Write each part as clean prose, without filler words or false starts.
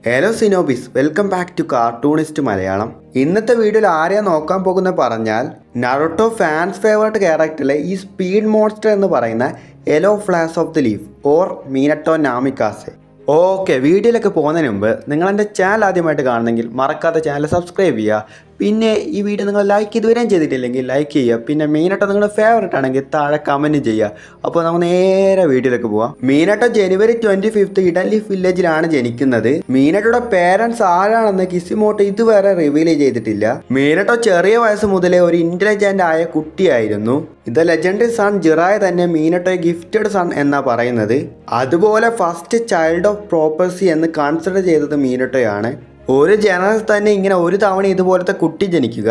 Hello സിനോബിസ്, welcome back to cartoonist Malayalam. ഇന്നത്തെ വീഡിയോയിൽ ആരെയാ നോക്കാൻ പോകുന്ന പറഞ്ഞാൽ നറുട്ടോ ഫാൻസ് ഫേവറേറ്റ് ക്യാരക്ടറിലെ ഈ സ്പീഡ് മോൺസ്റ്റർ എന്ന് പറയുന്ന yellow flash of the leaf or Minato Namikaze. Okay, വീഡിയോയിലൊക്കെ പോകുന്നതിന് മുമ്പ് നിങ്ങൾ എൻ്റെ ചാനൽ ആദ്യമായിട്ട് കാണുന്നെങ്കിൽ മറക്കാതെ ചാനൽ സബ്സ്ക്രൈബ് ചെയ്യുക. പിന്നെ ഈ വീഡിയോ നിങ്ങൾ ലൈക്ക് ഇതുവരെയും ചെയ്തിട്ടില്ലെങ്കിൽ ലൈക്ക് ചെയ്യുക. പിന്നെ മീനട്ടോ നിങ്ങളുടെ ഫേവറേറ്റ് ആണെങ്കിൽ താഴെ കമൻറ്റ് ചെയ്യുക. അപ്പോൾ നമുക്ക് നേരെ വീഡിയോയിലേക്ക് പോവാം. മീനട്ടോ ജനുവരി 25 ഇഡൻ ലീഫ് വില്ലേജിലാണ് ജനിക്കുന്നത്. മീനട്ടോയുടെ പേരൻസ് ആരാണെന്ന് കിസിമോട്ടോ ഇതുവരെ റിവീൽ ചെയ്തിട്ടില്ല. മീനട്ടോ ചെറിയ വയസ്സ് മുതലേ ഒരു ഇന്റലിജന്റ് ആയ കുട്ടിയായിരുന്നു. ഇത് ലെജൻഡറി സൺ ജിറായ തന്നെ മീനട്ടോയെ ഗിഫ്റ്റഡ് സൺ എന്നാ പറയുന്നത്. അതുപോലെ ഫസ്റ്റ് ചൈൽഡ് ഓഫ് പ്രോപ്പർസി എന്ന് കൺസിഡർ ചെയ്തത് മീനട്ടോയാണ്. ഒരു ജനറൽ തന്നെ ഇങ്ങനെ ഒരു തവണ ഇതുപോലത്തെ കുട്ടി ജനിക്കുക,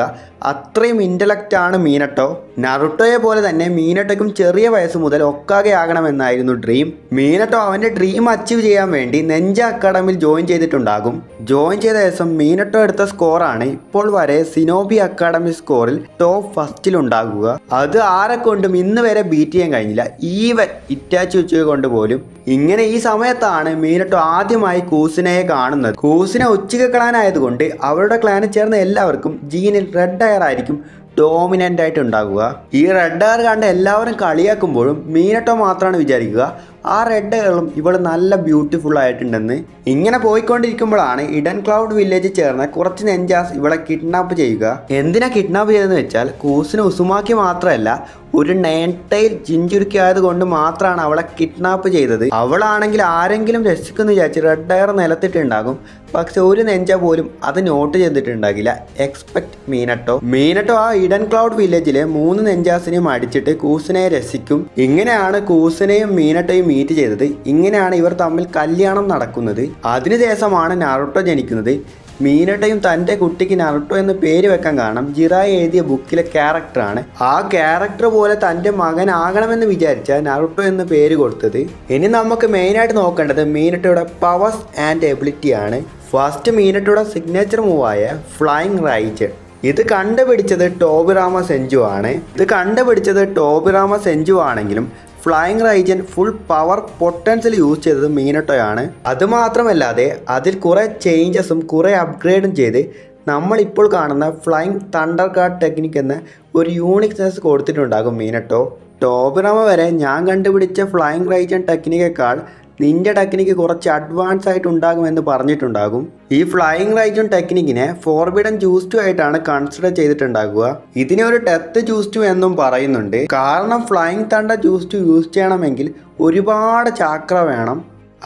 അത്രയും ഇൻ്റലക്റ്റ് ആണ് മീനട്ടോ. നറുട്ടോയെ പോലെ തന്നെ മീനട്ടോയ്ക്കും ചെറിയ വയസ്സ് മുതൽ ഒക്കാകെ ആകണമെന്നായിരുന്നു ഡ്രീം. മീനട്ടോ അവൻ്റെ ഡ്രീം അച്ചീവ് ചെയ്യാൻ വേണ്ടി നെഞ്ച അക്കാഡമിയിൽ ജോയിൻ ചെയ്തിട്ടുണ്ടാകും. ജോയിൻ ചെയ്ത ദിവസം മീനട്ടോ എടുത്ത സ്കോറാണ് ഇപ്പോൾ വരെ സിനോബി അക്കാഡമി സ്കോറിൽ ടോപ്പ് ഫസ്റ്റിലുണ്ടാകുക. അത് ആരെ കൊണ്ടും ഇന്ന് വരെ ബീറ്റ് ചെയ്യാൻ കഴിഞ്ഞില്ല, ഈവൻ ഇറ്റാച്ചി ഉച്ചയെ കൊണ്ട് പോലും. ഇങ്ങനെ ഈ സമയത്താണ് മീനട്ടോ ആദ്യമായി കൂസിനയെ കാണുന്നത്. കൂസിനെ ഉച്ചയ്ക്ക് ക്ലാനായതുകൊണ്ട് അവരുടെ ക്ലാനിൽ ചേർന്ന എല്ലാവർക്കും ജീനിൽ റെഡ് എയർ ആയിരിക്കും ഡോമിനൻ്റ് ആയിട്ട് ഉണ്ടാകുക. ഈ റെഡ് എയർ കണ്ട് എല്ലാവരും കളിയാക്കുമ്പോഴും മീനട്ടോ മാത്രമാണ് വിചാരിക്കുക ആ റെഡ് എയറും ഇവൾ നല്ല ബ്യൂട്ടിഫുൾ ആയിട്ടുണ്ടെന്ന്. ഇങ്ങനെ പോയിക്കൊണ്ടിരിക്കുമ്പോഴാണ് ഇഡൻ ക്ലൗഡ് വില്ലേജിൽ ചേർന്ന കുറച്ച് നെഞ്ചാസ് ഇവളെ കിഡ്നാപ്പ് ചെയ്യുക. എന്തിനാ കിഡ്നാപ്പ് ചെയ്തതെന്ന് വെച്ചാൽ കൂസിനെ ഉസുമാക്കി മാത്രമല്ല ഒരു നെയിൻടൈൽ ജിഞ്ചുരുക്കി ആയതുകൊണ്ട് മാത്രമാണ് അവളെ കിഡ്നാപ്പ് ചെയ്തത്. അവളാണെങ്കിൽ ആരെങ്കിലും രക്ഷിക്കുമെന്ന് വിചാരിച്ച് റെഡ് എയർ നിലത്തിട്ടുണ്ടാകും, പക്ഷെ ഒരു നെഞ്ച പോലും അത് നോട്ട് ചെയ്തിട്ടുണ്ടാകില്ല. എക്സ്പെക്ട് മീനട്ടോ. മീനട്ടോ ആ ഇഡൻ ക്ലൗഡ് വില്ലേജിലെ 3 നെഞ്ചാസിനെയും അടിച്ചിട്ട് കൂസിനെ രക്ഷിക്കും. ഇങ്ങനെയാണ് കൂസിനെയും മീനട്ടോയും മീറ്റ് ചെയ്തത്. ഇങ്ങനെയാണ് ഇവർ തമ്മിൽ കല്യാണം നടക്കുന്നത്. അതിനുശേഷമാണ് നറുട്ടോ ജനിക്കുന്നത്. മീനട്ടോയും തൻ്റെ കുട്ടിക്ക് നറുട്ടോ എന്ന് പേര് വെക്കാൻ കാരണം ജിറായ എഴുതിയ ബുക്കിലെ ക്യാരക്ടറാണ്. ആ ക്യാരക്ടർ പോലെ തൻ്റെ മകനാകണമെന്ന് വിചാരിച്ച നറുട്ടോ എന്ന് പേര് കൊടുത്തത്. ഇനി നമുക്ക് മെയിനായിട്ട് നോക്കേണ്ടത് മീനട്ടോയുടെ പവേഴ്സ് ആൻഡ് എബിലിറ്റിയാണ്. ഫസ്റ്റ് മീനട്ടോയുടെ സിഗ്നേച്ചർ മൂവായ ഫ്ലൈയിങ് റൈജൻ. ഇത് കണ്ടുപിടിച്ചത് ടോബിറാമ സെഞ്ചു ആണെങ്കിലും flying Raijin full power potential use ചെയ്തത് മീനട്ടോയാണ്. അതുമാത്രമല്ലാതെ അതിൽ കുറേ ചേഞ്ചസും കുറേ അപ്ഗ്രേഡും ചെയ്ത് നമ്മളിപ്പോൾ കാണുന്ന ഫ്ലൈയിങ് തണ്ടർ ഗാർഡ് ടെക്നിക്ക് എന്ന ഒരു യൂണിക്നെസ് കൊടുത്തിട്ടുണ്ടാകും മീനട്ടോ. ടോബിറാമ വരെ ഞാൻ കണ്ടുപിടിച്ച ഫ്ലൈയിങ് റൈജൻ ടെക്നിക്കേക്കാൾ നിന്റെ ടെക്നിക്ക് കുറച്ച് അഡ്വാൻസ് ആയിട്ട് ഉണ്ടാകുമെന്ന് പറഞ്ഞിട്ടുണ്ടാകും. ഈ ഫ്ലൈയിങ് റൈജൻ ടെക്നിക്കിനെ ഫോർബിഡൻ ജൂസ് ആയിട്ടാണ് കൺസിഡർ ചെയ്തിട്ടുണ്ടാകുക. ഇതിനെ ഒരു ഡെത്ത് ജൂസ് എന്നും പറയുന്നുണ്ട്. കാരണം ഫ്ലൈയിങ് തണ്ടർ ജൂസ് യൂസ് ചെയ്യണമെങ്കിൽ ഒരുപാട് ചാക്ര വേണം.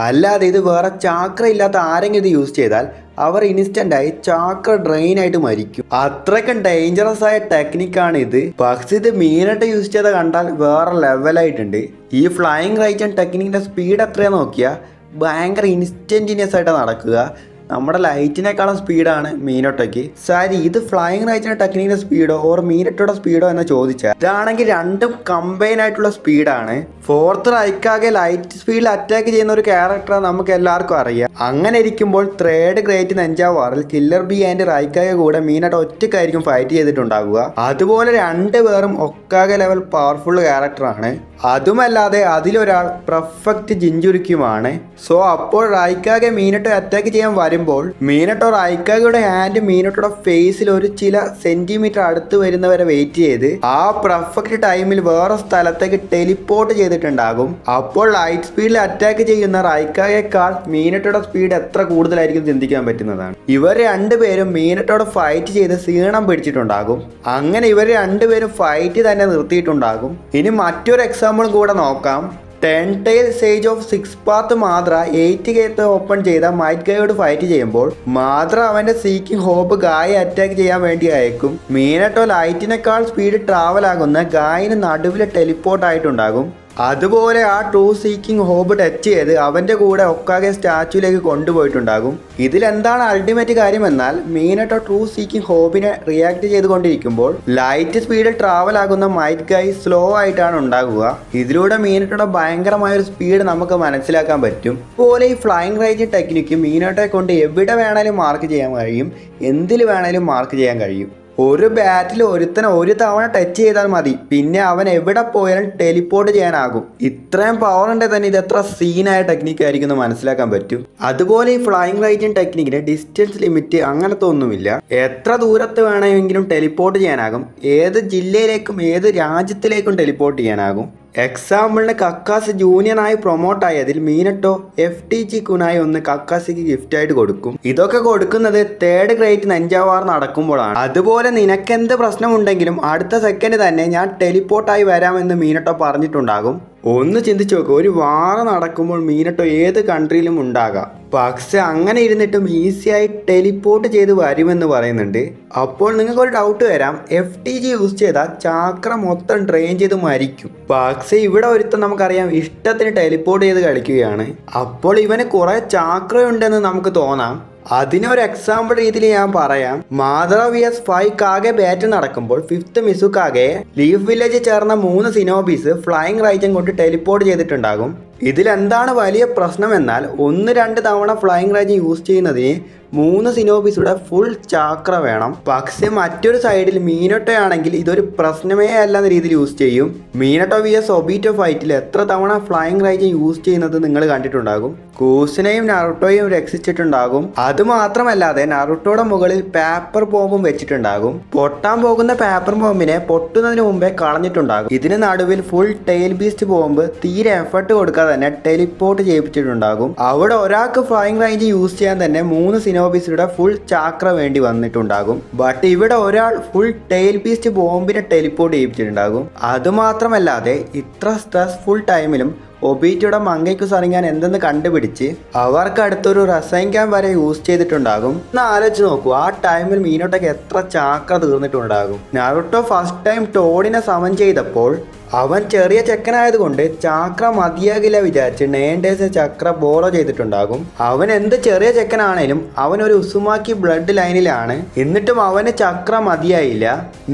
അല്ലാതെ ഇത് വേറെ ചാക്ര ഇല്ലാത്ത ആരെങ്കിലും ഇത് യൂസ് ചെയ്താൽ അവർ ഇൻസ്റ്റൻ്റായി ചാക്ര ഡ്രെയിൻ ആയിട്ട് മരിക്കും. അത്രയ്ക്കും ഡേഞ്ചറസ് ആയ ടെക്നിക്കാണ് ഇത്. പക്ഷെ ഇത് മീനട്ടോ യൂസ് ചെയ്ത കണ്ടാൽ വേറെ ലെവലായിട്ടുണ്ട്. ഈ ഫ്ലൈയിങ് റൈജൻ ടെക്നിക്കിൻ്റെ സ്പീഡ് എത്രയാണെന്ന് നോക്കിയാൽ ഭയങ്കര ഇൻസ്റ്റൻറ്റീനിയസ് ആയിട്ട് നടക്കുക. നമ്മുടെ ലൈറ്റിനേക്കാളും സ്പീഡാണ് മീനട്ടോയ്ക്ക്. സാരി, ഇത് ഫ്ലൈയിങ് റൈജൻ ടെക്നിക്കിൻ്റെ സ്പീഡോ ഓർ മീനട്ടോയുടെ സ്പീഡോ എന്ന് ചോദിച്ചാൽ ഇതാണെങ്കിൽ രണ്ടും കമ്പൈൻ ആയിട്ടുള്ള സ്പീഡാണ്. ഫോർത്ത് റൈക്കാകെ ലൈറ്റ് സ്പീഡിൽ അറ്റാക്ക് ചെയ്യുന്ന ഒരു ക്യാരക്ടറാണ് നമുക്ക് എല്ലാവർക്കും അറിയാം. അങ്ങനെ ഇരിക്കുമ്പോൾ തേർഡ് ഗ്രേറ്റ് നെഞ്ചാ വാറിൽ കില്ലർ ബി ആൻഡ് റൈക്കാകെ കൂടെ മീനട്ടോ ഒറ്റയ്ക്കായിരിക്കും ഫൈറ്റ് ചെയ്തിട്ടുണ്ടാകുക. അതുപോലെ 2 പേരും ഒക്കാകെ ലെവൽ പവർഫുൾ ക്യാരക്ടറാണ്. അതുമല്ലാതെ അതിലൊരാൾ പെർഫെക്റ്റ് ജിഞ്ചുരിക്കുമാണ്. സോ അപ്പോൾ റൈക്കാകെ മീനട്ടോ അറ്റാക്ക് ചെയ്യാൻ വരുമ്പോൾ മീനട്ടോ റൈക്കാകയുടെ ഹാൻഡ് മീനട്ടോയുടെ ഫേസിൽ ഒരു ചില സെന്റിമീറ്റർ അടുത്ത് വരുന്നവരെ വെയിറ്റ് ചെയ്ത് ആ പെർഫെക്റ്റ് ടൈമിൽ വേറെ സ്ഥലത്തേക്ക് ടെലിപ്പോർട്ട് ചെയ്തിട്ടുണ്ടാകും. അപ്പോൾ ലൈറ്റ് സ്പീഡിൽ അറ്റാക്ക് ചെയ്യുന്ന റൈക്കാകയേക്കാൾ മീനട്ടോയുടെ സ്പീഡ് എത്ര കൂടുതലായിരിക്കും ചിന്തിക്കാൻ പറ്റുന്നതാണ്. ഇവർ 2 പേരും മീനട്ടോട് ഫൈറ്റ് ചെയ്ത് ക്ഷീണം പിടിച്ചിട്ടുണ്ടാകും. അങ്ങനെ ഇവർ 2 പേരും ഫൈറ്റ് തന്നെ നിർത്തിയിട്ടുണ്ടാകും. ഇനി മറ്റൊരു എക്സാമ്പിൾ കൂടെ നോക്കാം. 10 ടൈൽ സേജ് ഓഫ് 6 പാത്ത് മാത്ര 8 ഗേറ്റ് ഓപ്പൺ ചെയ്ത മൈറ്റ് ഗായോട് ഫൈറ്റ് ചെയ്യുമ്പോൾ മാത്ര അവന്റെ സീക്കിംഗ് ഹോപ്പ് ഗായെ അറ്റാക്ക് ചെയ്യാൻ വേണ്ടി അയക്കും. മീനട്ടോ ലൈറ്റിനേക്കാൾ സ്പീഡ് ട്രാവൽ ആകുന്ന ഗായിന് നടുവിൽ ടെലിപ്പോർട്ട് ആയിട്ടുണ്ടാകും. അതുപോലെ ആ ട്രൂ സീക്കിംഗ് ഹോബ് ടച്ച് ചെയ്ത് അവൻ്റെ കൂടെ ഒക്കാകെ സ്റ്റാച്ചുവിലേക്ക് കൊണ്ടുപോയിട്ടുണ്ടാകും. ഇതിലെന്താണ് അൾട്ടിമേറ്റ് കാര്യം എന്നാൽ മീനട്ടോ ട്രൂ സീക്കിംഗ് ഹോബിനെ റിയാക്ട് ചെയ്തുകൊണ്ടിരിക്കുമ്പോൾ ലൈറ്റ് സ്പീഡിൽ ട്രാവൽ ആകുന്ന മൈറ്റ് ഗായ് സ്ലോ ആയിട്ടാണ് ഉണ്ടാകുക. ഇതിലൂടെ മീനട്ടോയുടെ ഭയങ്കരമായൊരു സ്പീഡ് നമുക്ക് മനസ്സിലാക്കാൻ പറ്റും. അതുപോലെ ഈ ഫ്ലൈയിങ് റൈജൻ ടെക്നിക്ക് മീനട്ടോയെ കൊണ്ട് എവിടെ വേണേലും മാർക്ക് ചെയ്യാൻ കഴിയും, എന്തിൽ വേണേലും മാർക്ക് ചെയ്യാൻ കഴിയും. ഒരു ബാറ്റിൽ ഒരുത്തനെ ഒരു തവണ ടച്ച് ചെയ്താൽ മതി, പിന്നെ അവൻ എവിടെ പോയാലും ടെലിപ്പോർട്ട് ചെയ്യാനാകും. ഇത്രയും പവർ ഉണ്ടെങ്കിൽ തന്നെ ഇത് എത്ര സീനായ ടെക്നിക്ക് ആയിരിക്കും എന്ന് മനസ്സിലാക്കാൻ പറ്റും. അതുപോലെ ഈ ഫ്ലൈയിങ് റൈജിൻ ടെക്നിക്കിന് ഡിസ്റ്റൻസ് ലിമിറ്റ് അങ്ങനത്തെ ഒന്നുമില്ല. എത്ര ദൂരത്ത് വേണമെങ്കിലും ടെലിപ്പോർട്ട് ചെയ്യാനാകും. ഏത് ജില്ലയിലേക്കും ഏത് രാജ്യത്തിലേക്കും ടെലിപ്പോർട്ട് ചെയ്യാനാകും. എക്സാമ്പിളിന് കക്കാസ് ജൂനിയറായി പ്രൊമോട്ട് ആയതിൽ മീനട്ടോ FTG കുനായി ഒന്ന് കക്കാസിക്ക് ഗിഫ്റ്റായിട്ട് കൊടുക്കും. ഇതൊക്കെ കൊടുക്കുന്നത് 3rd ഗ്രേറ്റ് നിഞ്ച വാർ നടക്കുമ്പോഴാണ്. അതുപോലെ നിനക്കെന്ത് പ്രശ്നമുണ്ടെങ്കിലും അടുത്ത സെക്കൻഡ് തന്നെ ഞാൻ ടെലിപ്പോർട്ടായി വരാമെന്ന് മീനട്ടോ പറഞ്ഞിട്ടുണ്ടാകും. ഒന്ന് ചിന്തിച്ചു നോക്കുക, ഒരു വാർ നടക്കുമ്പോൾ മീനട്ടോ ഏത് കൺട്രിയിലും ഉണ്ടാകാം. പക്ഷെ അങ്ങനെ ഇരുന്നിട്ടും ഈസിയായി ടെലിപ്പോർട്ട് ചെയ്ത് വരുമെന്ന് പറയുന്നുണ്ട്. അപ്പോൾ നിങ്ങൾക്കൊരു ഡൗട്ട് വരാം, FTG യൂസ് ചെയ്താൽ ചാക്ര മൊത്തം ഡ്രെയിൻ ചെയ്ത് മരിക്കും. പക്ഷെ ഇവിടെ ഒരുത്തം നമുക്കറിയാം ഇഷ്ടത്തിന് ടെലിപ്പോർട്ട് ചെയ്ത് കളിക്കുകയാണ്. അപ്പോൾ ഇവന് കുറെ ചാക്രയുണ്ടെന്ന് നമുക്ക് തോന്നാം. അതിനൊരു എക്സാമ്പിൾ രീതിയിൽ ഞാൻ പറയാം. മാദ്ര vs 5 കാഗെ ബാറ്റ് നടക്കുമ്പോൾ 5th മിസുകാഗെ ലീഫ് വില്ലേജ് ചേർന്ന 3 സിനോബീസ് ഫ്ലൈയിങ് റൈജൻ കൊണ്ട് ടെലിപ്പോർട്ട് ചെയ്തിട്ടുണ്ടാകും. ഇതിലെന്താണ് വലിയ പ്രശ്നം എന്നാൽ 1-2 തവണ ഫ്ലൈയിങ് റൈജൻ യൂസ് ചെയ്യുന്നതിന് 3 സിനോബീസുടെ ഫുൾ ചാക്ര വേണം. പക്ഷെ മറ്റൊരു സൈഡിൽ മീനട്ടോ ആണെങ്കിൽ ഇതൊരു പ്രശ്നമേ അല്ലെന്ന രീതിയിൽ യൂസ് ചെയ്യും. മീനട്ടോ vs ഒബീറ്റോ ഫൈറ്റിൽ എത്ര തവണ ഫ്ലൈയിങ് റൈജൻ യൂസ് ചെയ്യുന്നത് നിങ്ങൾ കണ്ടിട്ടുണ്ടാകും. കൂസിനെയും നറുട്ടോയും രക്ഷിച്ചിട്ടുണ്ടാകും. അതുമാത്രമല്ലാതെ നറുട്ടോയുടെ മുകളിൽ പേപ്പർ ബോംബും വെച്ചിട്ടുണ്ടാകും. പൊട്ടാൻ പോകുന്ന പേപ്പർ ബോംബിനെ പൊട്ടുന്നതിന് മുമ്പേ കളഞ്ഞിട്ടുണ്ടാകും. ഇതിന് നടുവിൽ ഫുൾ ടെയിൽ ബീസ്റ്റ് ബോംബ് തീരെ എഫർട്ട് കൊടുക്കാതെ തന്നെ ടെലിപ്പോർട്ട് ചെയ്യിപ്പിച്ചിട്ടുണ്ടാകും. അവിടെ ഒരാൾക്ക് ഫ്ലൈയിങ് റേഞ്ച് യൂസ് ചെയ്യാൻ തന്നെ 3 സിനോബീസിലൂടെ ഫുൾ ചാക്ര വേണ്ടി വന്നിട്ടുണ്ടാകും. ബട്ട് ഇവിടെ ഒരാൾ ഫുൾ ടെയിൽ ബീസ്റ്റ് ബോംബിനെ ടെലിപ്പോർട്ട് ചെയ്യിപ്പിച്ചിട്ടുണ്ടാകും. അതുമാത്രമല്ലാതെ ഇത്ര സ്ട്രെസ്ഫുൾ ടൈമിലും ഒബീറ്റോയുടെ മങ്കയ്ക്ക് സറിങ്ങാൻ എന്തെന്ന് കണ്ടുപിടിച്ച് അവർക്ക് അടുത്തൊരു റസൈൻ ക്യാമ്പ് വരെ യൂസ് ചെയ്തിട്ടുണ്ടാകും. ഒന്ന് ആലോചിച്ച് നോക്കൂ, ആ ടൈമിൽ മീനോട്ടോക്ക് എത്ര ചാക്ര തീർന്നിട്ടുണ്ടാകും. നറുട്ടോ ഫസ്റ്റ് ടൈം ടോഡിനെ സമൻ ചെയ്തപ്പോൾ അവൻ ചെറിയ ചെക്കനായതുകൊണ്ട് ചാക്ര മതിയാകില്ല വിചാരിച്ച് നേണ്ടേഴ്സ് ചക്ര ബോറോ ചെയ്തിട്ടുണ്ടാകും. അവൻ എന്ത് ചെറിയ ചെക്കനാണേലും അവനൊരു ഉസുമാക്കി ബ്ലഡ് ലൈനിലാണ്. എന്നിട്ടും അവന് ചക്ര മതിയായില്ല.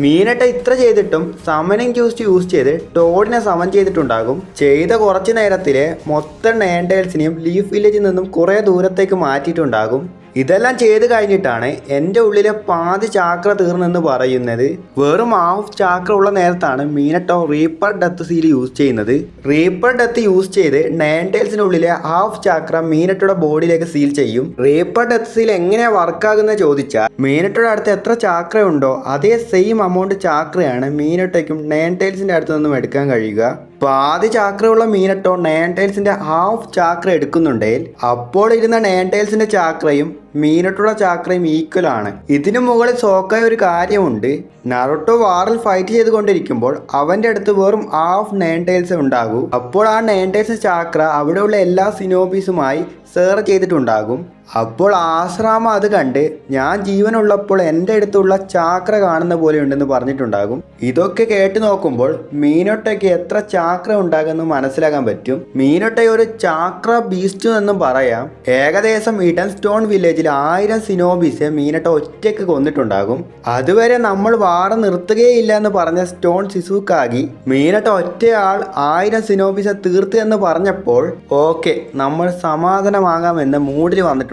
മീനട്ടോ ഇത്ര ചെയ്തിട്ടും സമനിങ് യൂസ് ചെയ്ത് ടോഡിനെ സമൻ ചെയ്തിട്ടുണ്ടാകും. ചെയ്ത കുറച്ച് നേരത്തിലെ മൊത്തം നേണ്ടേഴ്സിനെയും ലീഫ് വില്ലേജിൽ നിന്നും കുറേ ദൂരത്തേക്ക് മാറ്റിയിട്ടുണ്ടാകും. ഇതെല്ലാം ചെയ്ത് കഴിഞ്ഞിട്ടാണ് എൻ്റെ ഉള്ളിലെ പാതി ചാക്ര തീർന്നെന്ന് പറയുന്നത്. വെറും ഹാഫ് ചാക്ര ഉള്ള നേരത്താണ് മീനട്ടോ റീപ്പർ ഡെത്ത് സീൽ യൂസ് ചെയ്യുന്നത്. റീപ്പർ ഡെത്ത് യൂസ് ചെയ്ത് നയൻടൈൽസിനുള്ളിലെ ഹാഫ് ചാക്ര മീനട്ടോയുടെ ബോഡിയിലേക്ക് സീൽ ചെയ്യും. റീപ്പർ ഡെത്ത് സീൽ എങ്ങനെയാണ് വർക്കാകുന്നത് ചോദിച്ചാൽ മീനട്ടോയുടെ അടുത്ത് എത്ര ചാക്ര ഉണ്ടോ അതേ സെയിം എമൗണ്ട് ചാക്രയാണ് മീനട്ടോയ്ക്കും നയൻടൈൽസിൻ്റെ അടുത്ത് നിന്നും എടുക്കാൻ കഴിയുക. പാതി ചാക്രയുള്ള മീനട്ടോ നയൻടൈൽസിന്റെ ഹാഫ് ചാക്ര എടുക്കുന്നുണ്ടെങ്കിൽ അപ്പോൾ ഇരുന്ന നയൻടൈൽസിന്റെ ചാക്രയും മീനട്ടോയുടെ ചാക്രയും ഈക്വൽ ആണ്. ഇതിനു മുകളിൽ സോക്കായ ഒരു കാര്യമുണ്ട്. നറുട്ടോ വാറിൽ ഫൈറ്റ് ചെയ്തുകൊണ്ടിരിക്കുമ്പോൾ അവന്റെ അടുത്ത് വെറും ഹാഫ് നയൻടൈൽസ് ഉണ്ടാകൂ. അപ്പോൾ ആ നയൻടൈൽസ് ചാക്ര അവിടെയുള്ള എല്ലാ സിനോബീസുമായി ഷെയർ ചെയ്തിട്ടുണ്ടാകും. അപ്പോൾ ആശ്രാമ അത് കണ്ട് ഞാൻ ജീവനുള്ളപ്പോൾ എൻ്റെ അടുത്തുള്ള ചാക്ര കാണുന്ന പോലെ ഉണ്ടെന്ന് പറഞ്ഞിട്ടുണ്ടാകും. ഇതൊക്കെ കേട്ട് നോക്കുമ്പോൾ മീനോട്ടയ്ക്ക് എത്ര ചാക്ര ഉണ്ടാകുമെന്ന് മനസ്സിലാക്കാൻ പറ്റും. മീനോട്ടയെ ഒരു ചാക്ര ബീസ്റ്റ് എന്നും പറയാം. ഏകദേശം ഇഡൻ സ്റ്റോൺ വില്ലേജിൽ 1000 സിനോബീസ് മീനോട്ട ഒറ്റയ്ക്ക് കൊന്നിട്ടുണ്ടാകും. അതുവരെ നമ്മൾ വാറ നിർത്തുകയില്ല എന്ന് പറഞ്ഞ സ്റ്റോൺ സിസുക്കാഗി മീനോട്ട ഒറ്റയാൾ 1000 സിനോബീസ് തീർത്ത് എന്ന് പറഞ്ഞപ്പോൾ ഓക്കെ നമ്മൾ സമാധാനമാകാമെന്ന് മൂഡിൽ വന്നിട്ടുണ്ട്.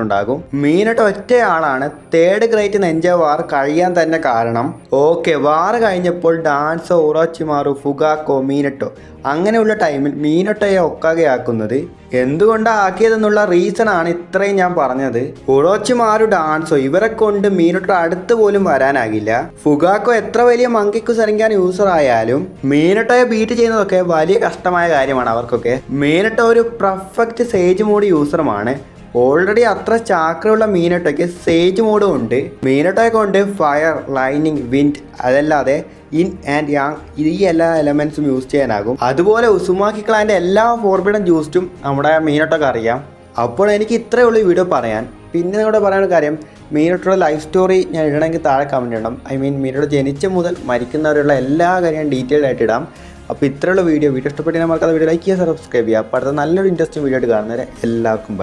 മീനട്ടോ ഒറ്റയാളാണ് 3rd ഗ്രേറ്റ് നിഞ്ച വാർ കഴിയാൻ തന്നെ കാരണം. ഓക്കെ, വാർ കഴിഞ്ഞപ്പോൾ ഡാൻസോ ഉറോച്ചിമാറു ഫുഗാക്കോ മീനട്ടോ അങ്ങനെയുള്ള ടൈമിൽ മീനട്ടോയെ ഒക്കാകെയാക്കുന്നത് എന്തുകൊണ്ടാണ് ആക്കിയതെന്നുള്ള റീസൺ ആണ് ഇത്രയും ഞാൻ പറഞ്ഞത്. ഉറോച്ചിമാരു ഡാൻസോ ഇവരെ കൊണ്ട് മീനട്ടോ അടുത്ത് പോലും വരാനാകില്ല. ഫുഗാക്കോ എത്ര വലിയ മങ്കിക്കു സറിങ്ങാൻ യൂസർ ആയാലും മീനട്ടോയെ ബീറ്റ് ചെയ്യുന്നതൊക്കെ വലിയ കഷ്ടമായ കാര്യമാണ് അവർക്കൊക്കെ. മീനട്ടോ ഒരു പെർഫെക്റ്റ് സേജ് മോഡ് യൂസറുമാണ്. ഓൾറെഡി അത്ര ചാക്രയുള്ള മീനട്ടോയ്ക്ക് സേജ് മോഡും ഉണ്ട്. മീനട്ടോയെ കൊണ്ട് ഫയർ, ലൈനിങ്, വിൻഡ് അതല്ലാതെ ഇൻ ആൻഡ് യാങ് ഈ എല്ലാ എലമെന്റ്സും യൂസ് ചെയ്യാനാകും. അതുപോലെ ഉസുമാക്കി ക്ലാൻ്റെ എല്ലാ ഫോർബിഡൻ ജ്യൂസ്റ്റും നമ്മുടെ മീനട്ടോക്ക് അറിയാം. അപ്പോൾ എനിക്ക് ഇത്രയേ ഉള്ളൂ ഈ വീഡിയോ പറയാൻ. പിന്നെ നിങ്ങളുടെ പറയാനുള്ള കാര്യം, മീനട്ടോയുടെ ലൈഫ് സ്റ്റോറി ഞാൻ ഇടണമെങ്കിൽ താഴെ കമൻറ്റ് ഇടണം. മീനട്ടോ ജനിച്ച മുതൽ മരിക്കുന്നവരുള്ള എല്ലാ കാര്യവും ഡീറ്റെയിൽ ആയിട്ട് ഇടാം. അപ്പോൾ ഇത്രയുള്ള വീഡിയോ ഇഷ്ടപ്പെട്ട് മറക്കാതെ വീഡിയോ ലൈക്ക് ചെയ്യുക, സബ്സ്ക്രൈബ് ചെയ്യുക. അപ്പോൾ അടുത്ത നല്ലൊരു ഇൻട്രസ്റ്റിംഗ് വീഡിയോ ആയിട്ട് കാണുന്നവരെ എല്ലാവർക്കും